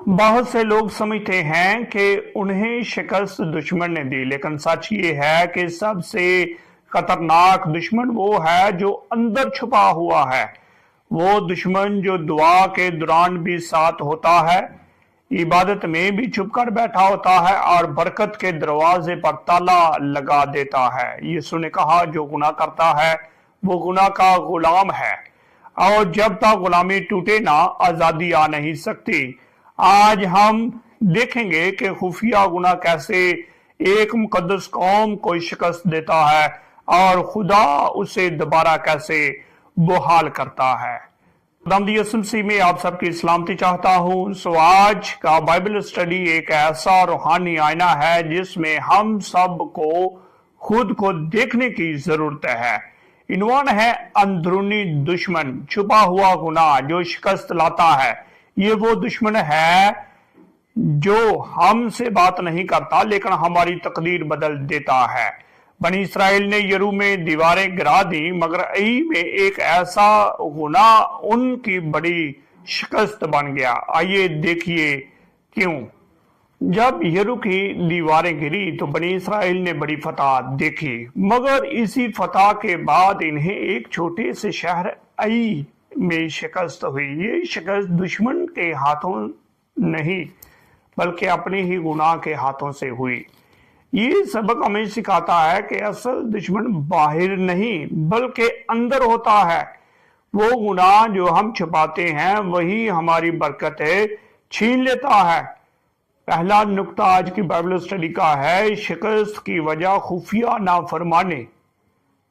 बहुत से लोग समझते हैं कि उन्हें शिकस्त दुश्मन ने दी, लेकिन सच ये है कि सबसे खतरनाक दुश्मन वो है जो अंदर छुपा हुआ है। वो दुश्मन जो दुआ के दौरान भी साथ होता है, इबादत में भी छुप कर बैठा होता है और बरकत के दरवाजे पर ताला लगा देता है। यीशु ने कहा, जो गुनाह करता है वो गुनाह का गुलाम है, और जब तक गुलामी टूटे ना आजादी आ नहीं सकती। आज हम देखेंगे कि खुफिया गुनाह कैसे एक मुकद्दस कौम को शिकस्त देता है और खुदा उसे दोबारा कैसे बहाल करता है। खुदावंद यीशु मसीह में आप सबकी सलामती चाहता हूँ। आज का बाइबल स्टडी एक ऐसा रूहानी आईना है जिसमें हम सब को खुद को देखने की जरूरत है। इन्वान है अंदरूनी दुश्मन, छुपा हुआ गुनाह जो शिकस्त लाता है। ये वो दुश्मन है जो हमसे बात नहीं करता लेकिन हमारी तकदीर बदल देता है। बनी इसराइल ने यरू में दीवारें गिरा दी, मगर आई में एक ऐसा गुनाह उनकी बड़ी शिकस्त बन गया। आइए देखिए क्यों। जब यरू की दीवारें गिरी तो बनी इसराइल ने बड़ी फतह देखी, मगर इसी फतह के बाद इन्हें एक छोटे से शहर आई में शिकस्त हुई। ये शिकस्त दुश्मन के हाथों नहीं बल्कि अपने ही गुनाह के हाथों से हुई। ये सबक हमें सिखाता है कि असल दुश्मन बाहर नहीं बल्कि अंदर होता है। वो गुनाह जो हम छुपाते हैं वही हमारी बरकत छीन लेता है। पहला नुक्ता आज की बाइबल स्टडी का है, शिकस्त की वजह खुफिया नाफरमानी।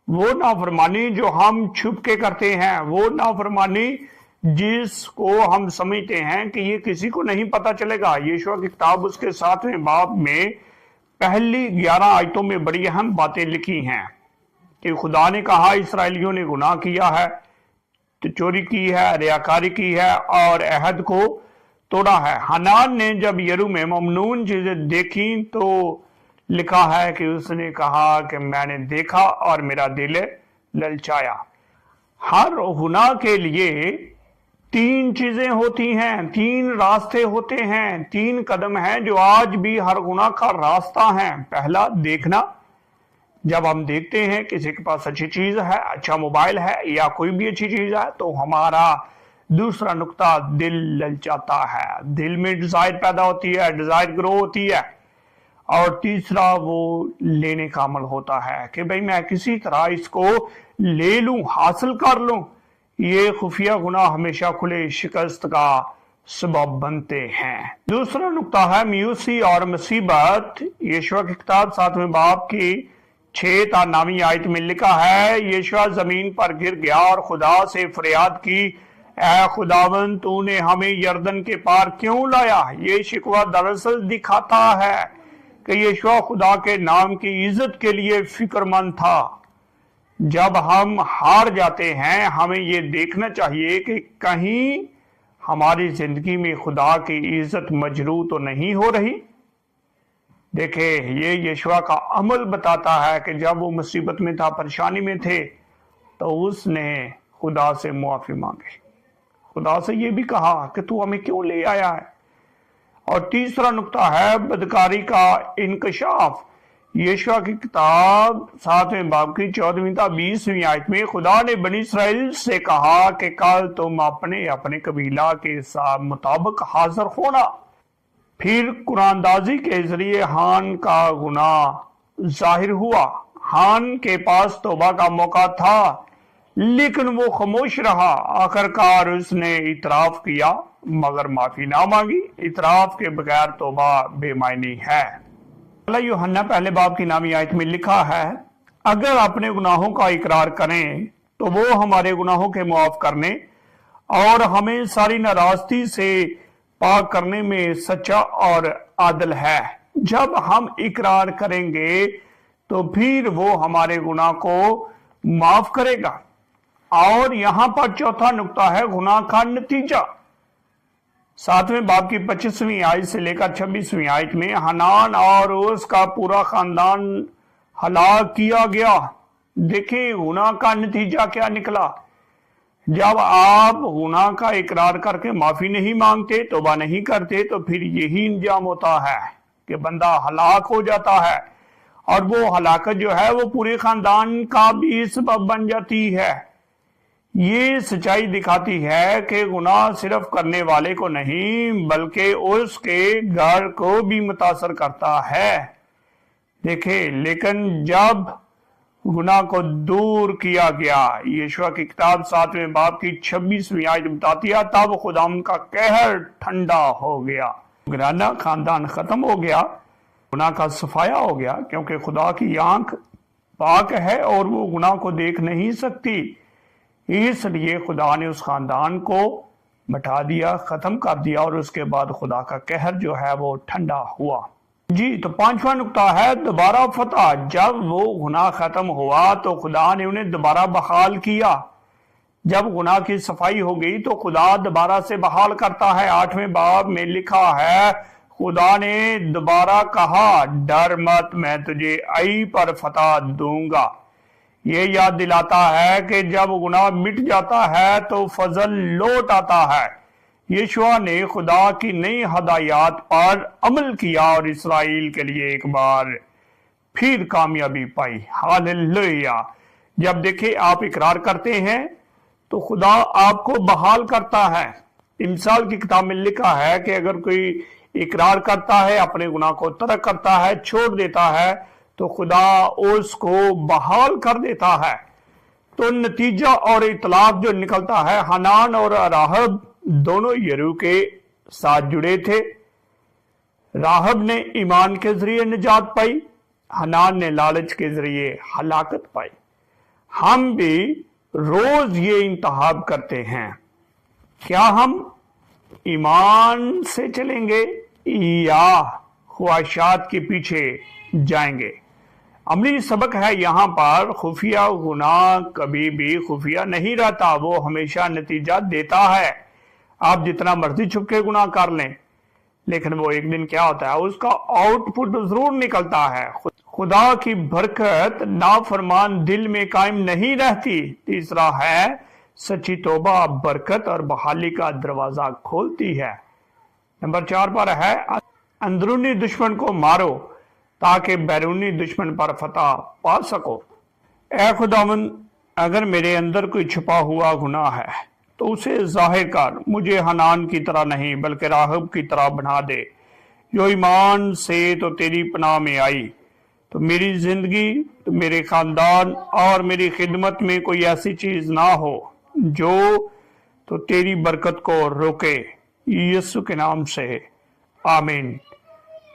वो नाफरमानी जो हम छुप के करते हैं, वो नाफरमानी जिसको हम समझते हैं कि ये किसी को नहीं पता चलेगा। यीशुआ की किताब उसके 7वें बाब में पहली 11 आयतों में बड़ी अहम बातें लिखी हैं कि खुदा ने कहा, इसराइलियों ने गुनाह किया है, तो चोरी की है, रियाकारी की है और अहद को तोड़ा है। हनान ने जब यरू में ममनून चीजें देखी तो लिखा है कि उसने कहा कि मैंने देखा और मेरा दिल ललचाया। हर गुनाह के लिए 3 चीजें होती हैं, 3 रास्ते होते हैं, 3 कदम हैं जो आज भी हर गुनाह का रास्ता है। पहला, देखना। जब हम देखते हैं किसी के पास अच्छी चीज है, अच्छा मोबाइल है या कोई भी अच्छी चीज है, तो हमारा दूसरा नुक्ता दिल ललचाता है। दिल में डिजायर पैदा होती है, डिजायर ग्रो होती है। और तीसरा वो लेने का अमल होता है कि भाई मैं किसी तरह इसको ले लूं, हासिल कर लूं। ये खुफिया गुनाह हमेशा खुले शिकस्त का सबब बनते हैं। दूसरा नुक्ता है मायूसी और मुसीबत। यीशुआ की किताब 7वें बाब की 6 ता 9वीं आयत में लिखा है, यीशुआ जमीन पर गिर गया और खुदा से फरियाद की, ऐ खुदावन तूने हमें यरदन के पार क्यों लाया। ये शिकवा दरअसल दिखाता है कि यीशुआ खुदा के नाम की इज्जत के लिए फिक्रमंद था। जब हम हार जाते हैं हमें ये देखना चाहिए कि कहीं हमारी जिंदगी में खुदा की इज्जत मजरू तो नहीं हो रही। देखे, ये यीशुआ का अमल बताता है कि जब वो मुसीबत में था, परेशानी में थे, तो उसने खुदा से मुआफी मांगी। खुदा से ये भी कहा कि तू हमें क्यों ले आया है। और तीसरा नुक्ता है बदकारी का इंकशाफ। यीशुआ की किताब 7वें बाब की 14वीं ता 20वीं आयत में खुदा ने बनी इसराइल से कहा कि कल तुम अपने अपने कबीला के मुताबिक हाजिर होना। फिर कुरानदाजी के जरिए हान का गुनाह जाहिर हुआ। हान के पास तौबा का मौका था लेकिन वो खामोश रहा। आखिरकार उसने इतराफ किया मगर माफी ना मांगी। इतराफ के बगैर तौबा बेमायनी है। यूहन्ना पहले बाब की 9वीं आयत में लिखा है, अगर अपने गुनाहों का इकरार करें तो वो हमारे गुनाहों के मुआफ करने और हमें सारी नाराजगी से पाक करने में सच्चा और आदल है। जब हम इकरार करेंगे तो फिर वो हमारे गुनाह को माफ करेगा। और यहां पर चौथा नुक्ता है गुनाह का नतीजा। 7वें बाब की 25वीं आयत से लेकर 26वीं आयत में हनान और उसका पूरा खानदान हलाक किया गया। देखिए गुनाह का नतीजा क्या निकला। जब आप गुनाह का इकरार करके माफी नहीं मांगते, तौबा नहीं करते, तो फिर यही अंजाम होता है कि बंदा हलाक हो जाता है, और वो हलाकत जो है वो पूरे खानदान का भी सबब बन जाती है। ये सच्चाई दिखाती है कि गुनाह सिर्फ करने वाले को नहीं बल्कि उसके घर को भी मुतासर करता है। देखे, लेकिन जब गुनाह को दूर किया गया, यीशुआ की किताब 7वें बाब की 26वीं आयत बताती है, तब खुदा का कहर ठंडा हो गया, घराना खानदान खत्म हो गया, गुनाह का सफाया हो गया, क्योंकि खुदा की आंख पाक है और वो गुनाह को देख नहीं सकती। इसलिए खुदा ने उस खानदान को मिटा दिया, खत्म कर दिया, और उसके बाद खुदा का कहर जो है वो ठंडा हुआ। जी, तो 5वां नुक्ता है दोबारा फतह। जब वो गुनाह खत्म हुआ तो खुदा ने उन्हें दोबारा बहाल किया। जब गुनाह की सफाई हो गई तो खुदा दोबारा से बहाल करता है। 8वें बाब में लिखा है, खुदा ने दोबारा कहा, डर मत, मैं तुझे आई पर फतह दूंगा। ये याद दिलाता है कि जब गुनाह मिट जाता है तो फजल लौट आता है। यीशुआ ने खुदा की नई हदायत पर अमल किया और इसराइल के लिए एक बार फिर कामयाबी पाई। हालेलुया। जब देखे आप इकरार करते हैं तो खुदा आपको बहाल करता है। इमसाल की किताब में लिखा है कि अगर कोई इकरार करता है, अपने गुनाह को तर्क करता है, छोड़ देता है, तो खुदा उसको बहाल कर देता है। तो नतीजा और इतलाक जो निकलता है, हनान और राहब दोनों यरू के साथ जुड़े थे। राहब ने ईमान के जरिए निजात पाई, हनान ने लालच के जरिए हलाकत पाई। हम भी रोज ये इंतखाब करते हैं, क्या हम ईमान से चलेंगे या ख्वाहिशात के पीछे जाएंगे। अमली सबक है यहाँ पर, खुफिया गुनाह कभी भी खुफिया नहीं रहता, वो हमेशा नतीजा देता है। आप जितना मर्जी छुप के गुनाह कर लें, लेकिन वो एक दिन क्या होता है, उसका आउटपुट जरूर निकलता है। खुदा की बरकत नाफरमान दिल में कायम नहीं रहती। तीसरा है, सच्ची तौबा बरकत और बहाली का दरवाजा खोलती है। नंबर 4 पर है, अंदरूनी दुश्मन को मारो ताकि बैरूनी दुश्मन पर फतह पा सको। ऐ खुदावंद, अगर मेरे अंदर कोई छुपा हुआ गुनाह है तो उसे जाहिर कर, मुझे हनान की तरह नहीं बल्कि राहब की तरह बना दे, जो ईमान से तो तेरी पनाह में आई, तो मेरी जिंदगी, तो मेरे खानदान और मेरी खिदमत में कोई ऐसी चीज ना हो जो तो तेरी बरकत को रोके। यीशु के नाम से आमीन।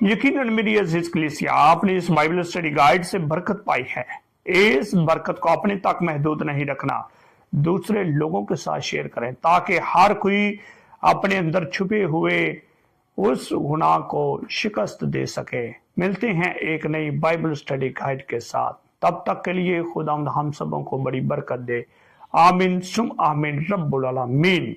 यकीनन मेरी अजीज कलीसिया, आपने इस बाइबल स्टडी गाइड से बरकत पाई है। इस बरकत को अपने तक महदूद नहीं रखना, दूसरे लोगों के साथ शेयर करें ताकि हर कोई अपने अंदर छुपे हुए उस गुनाह को शिकस्त दे सके। मिलते हैं एक नई बाइबल स्टडी गाइड के साथ, तब तक के लिए खुदा हम सबों को बड़ी बरकत दे। आमीन सुम आमीन रब्बुल आलमीन।